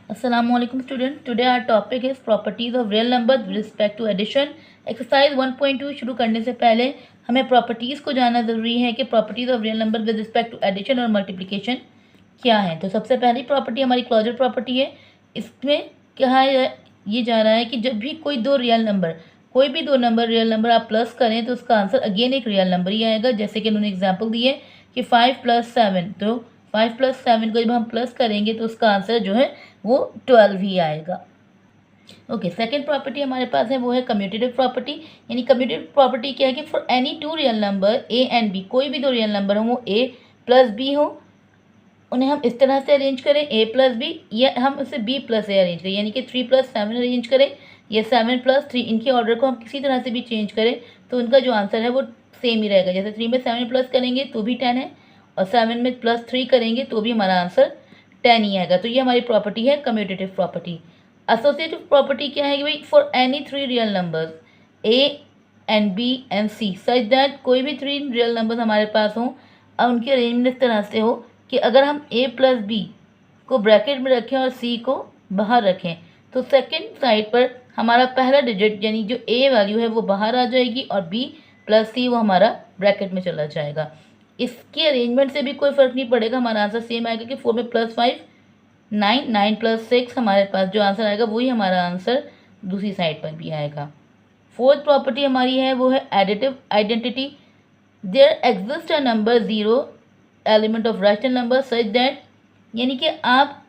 Assalamualaikum student. Today our topic is properties of real numbers with respect to addition. Exercise 1.2 शुरू करने से पहले हमें प्रॉपर्टीज़ को जानना ज़रूरी है कि properties of real number with respect to addition और मल्टीप्लिकेशन क्या है। तो सबसे पहली प्रॉपर्टी हमारी क्लोजर प्रॉपर्टी है। इसमें कहा ये जा रहा है कि जब भी कोई भी दो नंबर रियल नंबर आप प्लस करें तो उसका आंसर अगेन एक रियल नंबर ही आएगा। जैसे कि उन्होंने एग्जाम्पल दी है कि 5 + 7, तो 5 + 7 को जब हम प्लस करेंगे तो उसका आंसर जो है वो 12 ही आएगा। ओके, सेकेंड प्रॉपर्टी हमारे पास है वो है कम्यूटेटिव प्रॉपर्टी। यानी कम्यूटेटिव प्रॉपर्टी क्या है कि for any two real number A and B, कोई भी दो रियल नंबर हो वो ए प्लस बी हो, उन्हें हम इस तरह से अरेंज करें ए प्लस बी, या हम उसे बी प्लस ए अरेंज करें, यानी कि 3 + 7 अरेंज करें या 7 + 3, इनके ऑर्डर को हम किसी तरह से भी चेंज करें तो उनका जो आंसर है वो सेम ही रहेगा। जैसे 3 में 7 प्लस करेंगे तो भी 10 है और 7 में +3 करेंगे तो भी हमारा आंसर 10 ही आएगा। तो ये हमारी प्रॉपर्टी है कम्यूटेटिव प्रॉपर्टी। एसोसिएटिव प्रॉपर्टी क्या है कि भाई for any 3 real numbers A and B and C such that, कोई भी 3 रियल नंबर्स हमारे पास हों और उनकी अरेंजमेंट इस तरह से हो कि अगर हम ए प्लस बी को ब्रैकेट में रखें और सी को बाहर रखें तो सेकेंड साइड पर हमारा पहला डिजिट यानी जो ए वैल्यू है वो बाहर आ जाएगी और बी प्लस सी वो हमारा ब्रैकेट में चला जाएगा। इसके अरेंजमेंट से भी कोई फ़र्क नहीं पड़ेगा, हमारा आंसर सेम आएगा कि 4 में +5 9, 9 + 6 हमारे पास जो आंसर आएगा वही हमारा आंसर दूसरी साइड पर भी आएगा। फोर्थ प्रॉपर्टी हमारी है वो है additive identity. There exist a number 0 element of rational number such that, यानी कि आप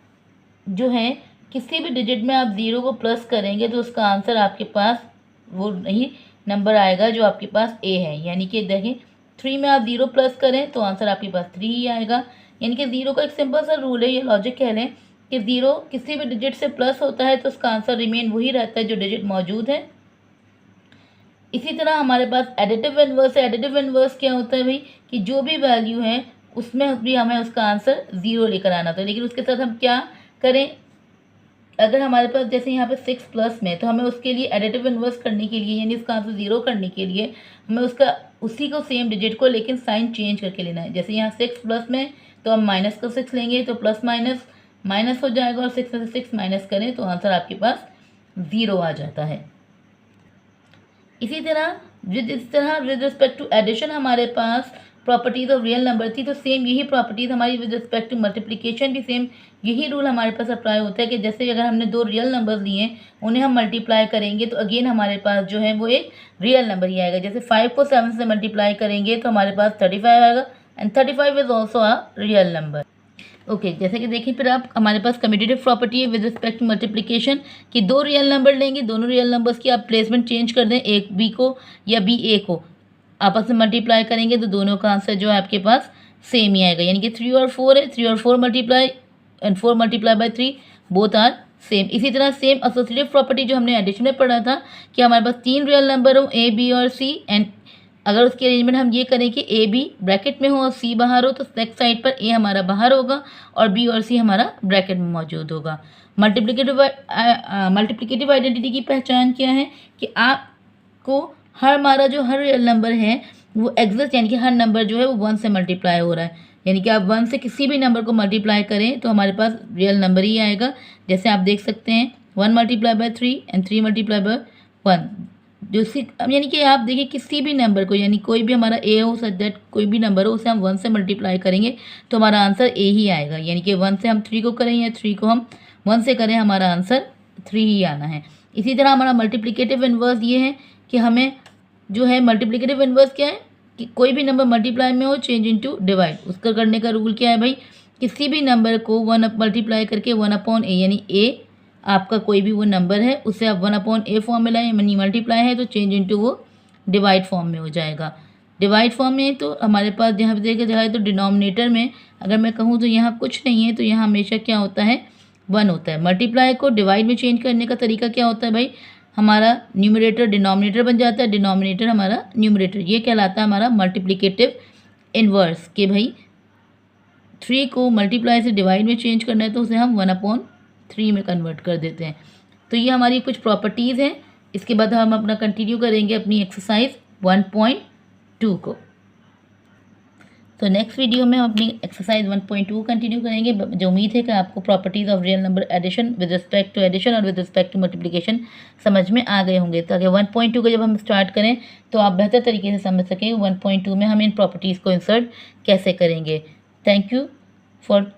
जो है किसी भी डिजिट में आप 0 को प्लस करेंगे तो उसका आंसर आपके पास वो नहीं नंबर आएगा जो आपके पास ए है। यानी कि देखें 3 में आप 0 प्लस करें तो आंसर आपके पास 3 ही आएगा। यानी कि 0 का एक सिंपल सा रूल है, ये लॉजिक कह लें कि 0 किसी भी डिजिट से प्लस होता है तो उसका आंसर रिमेन वही रहता है जो डिजिट मौजूद है। इसी तरह हमारे पास एडिटिव इनवर्स है। एडिटिव इनवर्स क्या होता है भाई कि जो भी वैल्यू है उसमें भी हमें उसका आंसर 0 लेकर आना था, लेकिन उसके साथ हम क्या करें, अगर हमारे पास जैसे यहाँ पे 6 प्लस में तो हमें उसके लिए एडिटिव इनवर्स करने के लिए यानी उसका आंसर 0 करने के लिए हमें उसका उसी को सेम डिजिट को लेकिन साइन चेंज करके लेना है। जैसे यहाँ 6 प्लस में तो हम माइनस का 6 लेंगे तो प्लस माइनस माइनस हो जाएगा और 6 में से 6 माइनस करें तो आंसर आपके पास 0 आ जाता है। इसी तरह विद रिस्पेक्ट टू एडिशन हमारे पास प्रॉपर्टीज़ ऑफ रियल नंबर थी, तो सेम यही प्रॉपर्टीज़ हमारी विद रिस्पेक्ट टू मल्टीप्लिकेशन भी सेम यही रूल हमारे पास अप्लाई होता है कि जैसे अगर हमने 2 रियल नंबर्स लिए उन्हें हम मल्टीप्लाई करेंगे तो अगेन हमारे पास जो है वो एक रियल नंबर ही आएगा। जैसे 5 को 7 से मल्टीप्लाई करेंगे तो हमारे पास 35 आएगा and 35 is also a real number. Okay, जैसे कि देखिए फिर आप हमारे पास कम्यूटेटिव प्रॉपर्टी है विद रिस्पेक्ट टू मल्टीप्लिकेशन कि 2 रियल नंबर लेंगे, दोनों रियल नंबर्स की आप प्लेसमेंट चेंज कर दें, एक बी को या बी ए को आपस में मल्टीप्लाई करेंगे तो दोनों का आंसर जो है आपके पास सेम ही आएगा। यानी कि 3 और 4 है, 3 और 4 multiply and 4 multiply by 3 both are same. इसी तरह सेम एसोसिएटिव प्रॉपर्टी जो हमने एडिशन में पढ़ा था कि हमारे पास 3 रियल नंबर हो ए बी और सी एंड अगर उसकी अरेंजमेंट हम ये करें कि ए बी ब्रैकेट में हो और सी बाहर हो तो नेक्स्ट साइड पर ए हमारा बाहर होगा और बी और सी हमारा ब्रैकेट में मौजूद होगा। मल्टीप्लिकेटिव आइडेंटिटी की पहचान क्या है कि आपको हमारा जो हर रियल नंबर है वो एग्जिस्ट यानी कि हर नंबर जो है वो 1 से मल्टीप्लाई हो रहा है। यानी कि आप 1 से किसी भी नंबर को मल्टीप्लाई करें तो हमारे पास रियल नंबर ही आएगा। जैसे आप देख सकते हैं 1 multiply by 3 and 3 multiply by 1 जो यानी कि आप देखिए किसी भी नंबर को यानी कोई भी हमारा ए हो सच दैट कोई भी नंबर हो उसे हम 1 से मल्टीप्लाई करेंगे तो हमारा आंसर ए ही आएगा। यानी कि 1 से हम 3 को करें या 3 को हम 1 से करें हमारा आंसर 3 ही आना है। इसी तरह हमारा मल्टीप्लिकेटिव इन्वर्स ये है कि हमें जो है मल्टीप्लिकेटिव इन्वर्स क्या है कि कोई भी नंबर मल्टीप्लाई में हो चेंज इनटू डिवाइड, उसका करने का रूल क्या है भाई, किसी भी नंबर को 1 मल्टीप्लाई करके 1/a यानी ए आपका कोई भी वो नंबर है उसे आप 1/a फॉर्म में लाएं, यानी मल्टीप्लाई है तो चेंज इनटू वो डिवाइड फॉर्म में हो जाएगा। डिवाइड फॉर्म में तो हमारे पास जहाँ पे देखा जाए तो डिनोमिनेटर में अगर मैं कहूँ तो यहाँ कुछ नहीं है तो यहाँ हमेशा क्या होता है 1 होता है। मल्टीप्लाई को डिवाइड में चेंज करने का तरीका क्या होता है भाई, हमारा न्यूमरेटर डिनोमिनेटर बन जाता है, डिनोमिनेटर हमारा न्यूमरेटर, ये कहलाता है हमारा मल्टीप्लिकेटिव इन्वर्स कि भाई 3 को मल्टीप्लाई से डिवाइड में चेंज करना है तो उसे हम 1/3 में कन्वर्ट कर देते हैं। तो ये हमारी कुछ प्रॉपर्टीज़ हैं। इसके बाद हम अपना कंटिन्यू करेंगे अपनी एक्सरसाइज 1.2 को। तो नेक्स्ट वीडियो में हम अपनी एक्सरसाइज 1.2 कंटिन्यू करेंगे। जो उम्मीद है कि आपको properties of real number addition with respect to addition और विद रिस्पेक्ट टू मल्टीप्लिकेशन समझ में आ गए होंगे, ताकि 1.2 को जब हम स्टार्ट करें तो आप बेहतर तरीके से समझ सकें 1.2 में हम इन प्रॉपर्टीज़ को इंसर्ट कैसे करेंगे। Thank you for